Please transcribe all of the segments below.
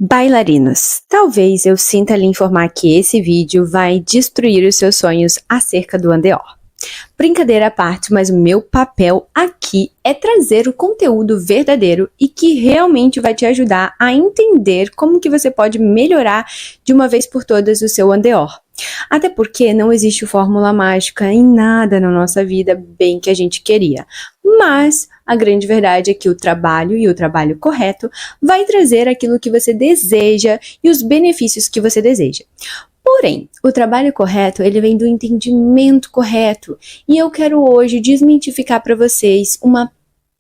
Bailarinos, talvez eu sinta lhe informar que esse vídeo vai destruir os seus sonhos acerca do Andeor. Brincadeira à parte, mas o meu papel aqui é trazer o conteúdo verdadeiro e que realmente vai te ajudar a entender como que você pode melhorar de uma vez por todas o seu Andeor. Até porque não existe fórmula mágica em nada na nossa vida bem que a gente queria. Mas a grande verdade é que o trabalho e o trabalho correto vai trazer aquilo que você deseja e os benefícios que você deseja. Porém, o trabalho correto, ele vem do entendimento correto. E eu quero hoje desmitificar para vocês uma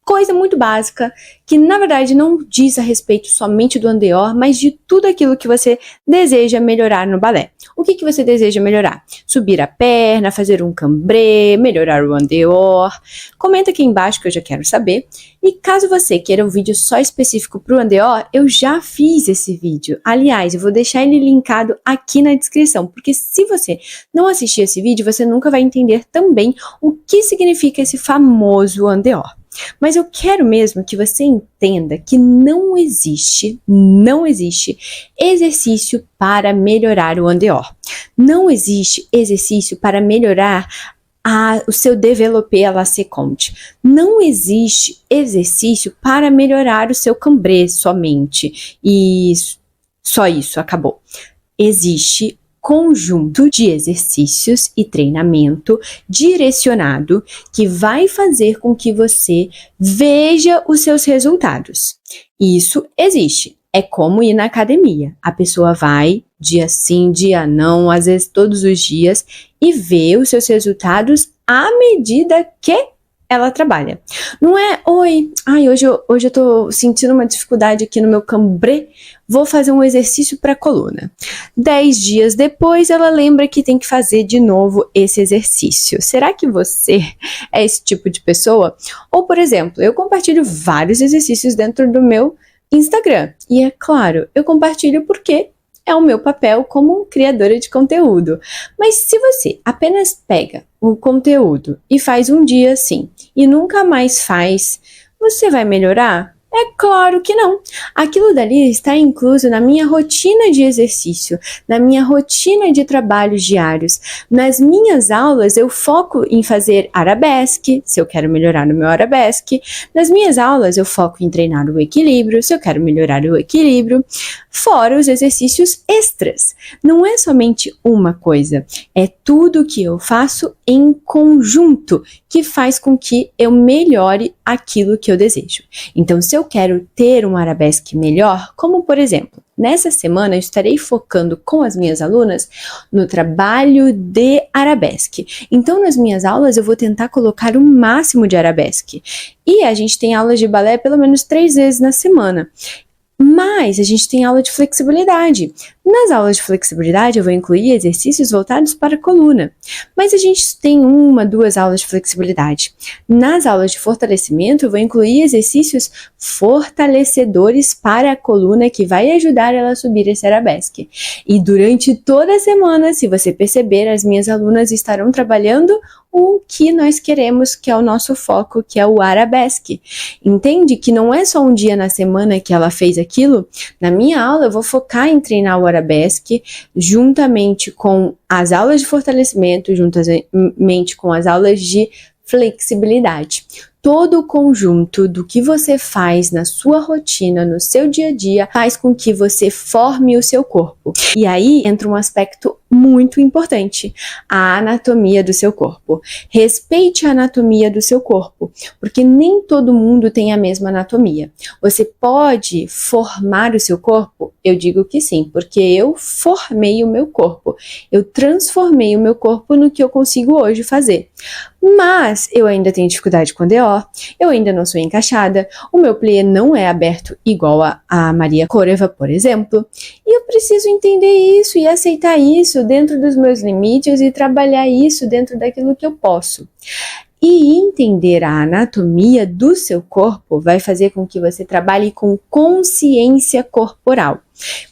coisa muito básica, que na verdade não diz a respeito somente do Andeor, mas de tudo aquilo que você deseja melhorar no balé. O que você deseja melhorar? Subir a perna, fazer um cambré, melhorar o Andeor? Comenta aqui embaixo que eu já quero saber. E caso você queira um vídeo só específico para o Andeor, eu já fiz esse vídeo. Aliás, eu vou deixar ele linkado aqui na descrição, porque se você não assistir esse vídeo, você nunca vai entender também o que significa esse famoso Andeor. Mas eu quero mesmo que você entenda que não existe exercício para melhorar o Andeor. Não existe exercício para melhorar o seu développé à la seconde. Não existe exercício para melhorar o seu cambré somente. E só isso, acabou. Existe conjunto de exercícios e treinamento direcionado que vai fazer com que você veja os seus resultados. Isso existe. É como ir na academia. A pessoa vai dia sim, dia não, às vezes todos os dias e vê os seus resultados à medida que ela trabalha. Não é, hoje eu tô sentindo uma dificuldade aqui no meu cambré, vou fazer um exercício para a coluna. 10 dias depois, ela lembra que tem que fazer de novo esse exercício. Será que você é esse tipo de pessoa? Ou, por exemplo, eu compartilho vários exercícios dentro do meu Instagram. E é claro, eu compartilho porque é o meu papel como criadora de conteúdo. Mas se você apenas pega o conteúdo e faz um dia assim e nunca mais faz, você vai melhorar? É claro que não. Aquilo dali está incluso na minha rotina de exercício, na minha rotina de trabalhos diários. Nas minhas aulas eu foco em fazer arabesque, se eu quero melhorar no meu arabesque. Nas minhas aulas eu foco em treinar o equilíbrio, se eu quero melhorar o equilíbrio. Fora os exercícios extras. Não é somente uma coisa, é tudo que eu faço em conjunto que faz com que eu melhore aquilo que eu desejo. Então, se eu quero ter um arabesque melhor, como por exemplo, nessa semana eu estarei focando com as minhas alunas no trabalho de arabesque. Então, nas minhas aulas eu vou tentar colocar o máximo de arabesque. E a gente tem aulas de balé pelo menos 3 vezes na semana. Mas a gente tem aula de flexibilidade. Nas aulas de flexibilidade eu vou incluir exercícios voltados para a coluna. Mas a gente tem 1, 2 aulas de flexibilidade. Nas aulas de fortalecimento eu vou incluir exercícios fortalecedores para a coluna que vai ajudar ela a subir esse arabesque. E durante toda a semana, se você perceber, as minhas alunas estarão trabalhando o que nós queremos, que é o nosso foco, que é o arabesque. Entende que não é só um dia na semana que ela fez aquilo? Na minha aula eu vou focar em treinar o arabesque juntamente com as aulas de fortalecimento, juntamente com as aulas de flexibilidade. Todo o conjunto do que você faz na sua rotina, no seu dia a dia, faz com que você forme o seu corpo. E aí entra um aspecto muito importante, a anatomia do seu corpo. Respeite a anatomia do seu corpo, porque nem todo mundo tem a mesma anatomia. Você pode formar o seu corpo? Eu digo que sim, porque eu formei o meu corpo. Eu transformei o meu corpo no que eu consigo hoje fazer. Mas eu ainda tenho dificuldade com DO, eu ainda não sou encaixada, o meu plié não é aberto igual a Maria Koreva, por exemplo, e eu preciso entender isso e aceitar isso dentro dos meus limites e trabalhar isso dentro daquilo que eu posso. E entender a anatomia do seu corpo vai fazer com que você trabalhe com consciência corporal.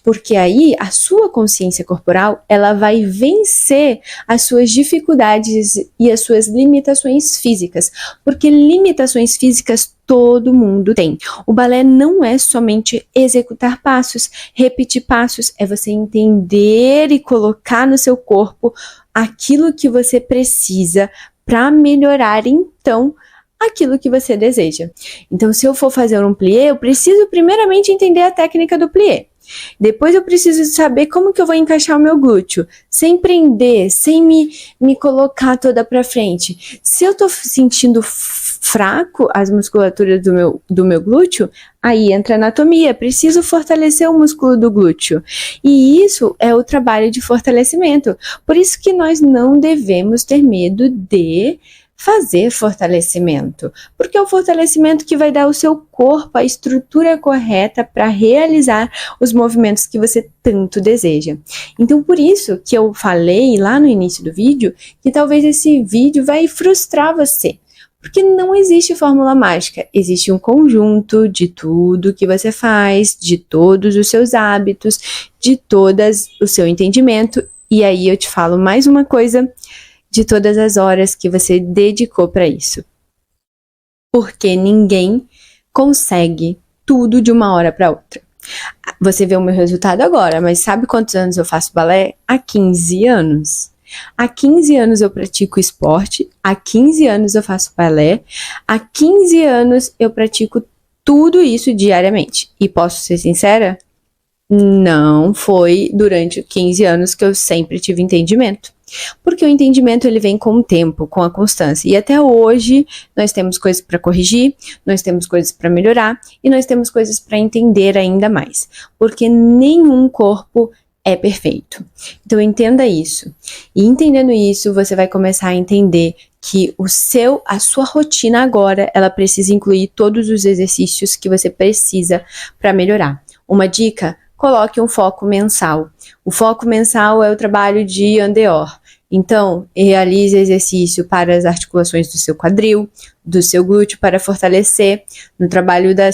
Porque aí a sua consciência corporal, ela vai vencer as suas dificuldades e as suas limitações físicas. Porque limitações físicas todo mundo tem. O balé não é somente executar passos, repetir passos, é você entender e colocar no seu corpo aquilo que você precisa para melhorar, então, aquilo que você deseja. Então, se eu for fazer um plié, eu preciso primeiramente entender a técnica do plié. Depois eu preciso saber como que eu vou encaixar o meu glúteo, sem prender, sem me colocar toda para frente. Se eu tô sentindo fraco as musculaturas do meu glúteo, aí entra a anatomia, preciso fortalecer o músculo do glúteo. E isso é o trabalho de fortalecimento. Por isso que nós não devemos ter medo de fazer fortalecimento, porque é o fortalecimento que vai dar ao seu corpo a estrutura correta para realizar os movimentos que você tanto deseja. Então, por isso que eu falei lá no início do vídeo que talvez esse vídeo vai frustrar você, porque não existe fórmula mágica, existe um conjunto de tudo que você faz, de todos os seus hábitos, de todas o seu entendimento, e aí eu te falo mais uma coisa, de todas as horas que você dedicou para isso. Porque ninguém consegue tudo de uma hora para outra. Você vê o meu resultado agora, mas sabe quantos anos eu faço balé? Há 15 anos. Há 15 anos eu pratico esporte, há 15 anos eu faço balé, há 15 anos eu pratico tudo isso diariamente. E posso ser sincera? Não foi durante 15 anos que eu sempre tive entendimento. Porque o entendimento ele vem com o tempo, com a constância. E até hoje nós temos coisas para corrigir, nós temos coisas para melhorar e nós temos coisas para entender ainda mais. Porque nenhum corpo é perfeito. Então entenda isso. E entendendo isso, você vai começar a entender que a sua rotina agora, ela precisa incluir todos os exercícios que você precisa para melhorar. Uma dica: coloque um foco mensal. O foco mensal é o trabalho de Andeor. Então, realize exercício para as articulações do seu quadril, do seu glúteo para fortalecer. No trabalho da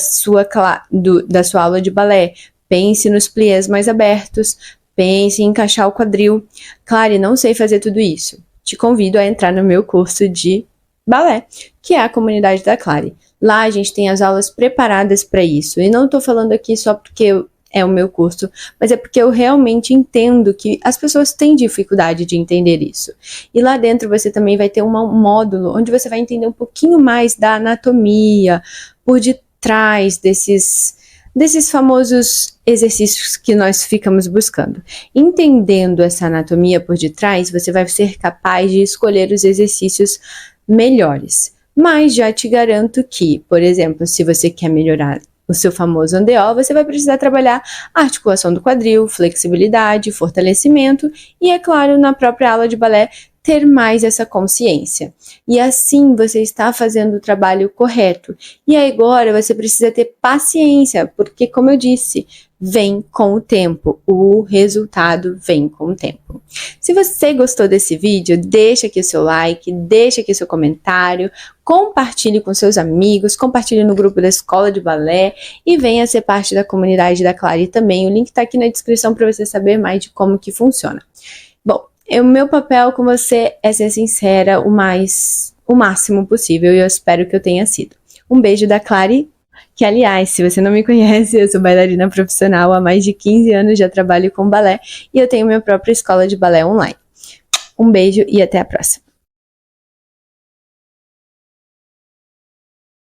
sua aula de balé, pense nos pliés mais abertos, pense em encaixar o quadril. Claro, não sei fazer tudo isso. Te convido a entrar no meu curso de balé, que é a comunidade da Clary. Lá a gente tem as aulas preparadas para isso. E não estou falando aqui só porque é o meu curso, mas é porque eu realmente entendo que as pessoas têm dificuldade de entender isso. E lá dentro você também vai ter um módulo onde você vai entender um pouquinho mais da anatomia, por detrás desses famosos exercícios que nós ficamos buscando. Entendendo essa anatomia por detrás, você vai ser capaz de escolher os exercícios melhores. Mas já te garanto que, por exemplo, se você quer melhorar o seu famoso Andeor, você vai precisar trabalhar a articulação do quadril, flexibilidade, fortalecimento e, é claro, na própria aula de balé, ter mais essa consciência. E assim você está fazendo o trabalho correto. E agora você precisa ter paciência, porque, como eu disse, vem com o tempo. O resultado vem com o tempo. Se você gostou desse vídeo, deixa aqui o seu like, deixa aqui o seu comentário, compartilhe com seus amigos, compartilhe no grupo da Escola de Balé e venha ser parte da comunidade da Clary também. O link está aqui na descrição para você saber mais de como que funciona. Bom, o meu papel com você é ser sincera o máximo possível e eu espero que eu tenha sido. Um beijo da Clary, que aliás, se você não me conhece, eu sou bailarina profissional há mais de 15 anos, já trabalho com balé e eu tenho minha própria escola de balé online. Um beijo e até a próxima.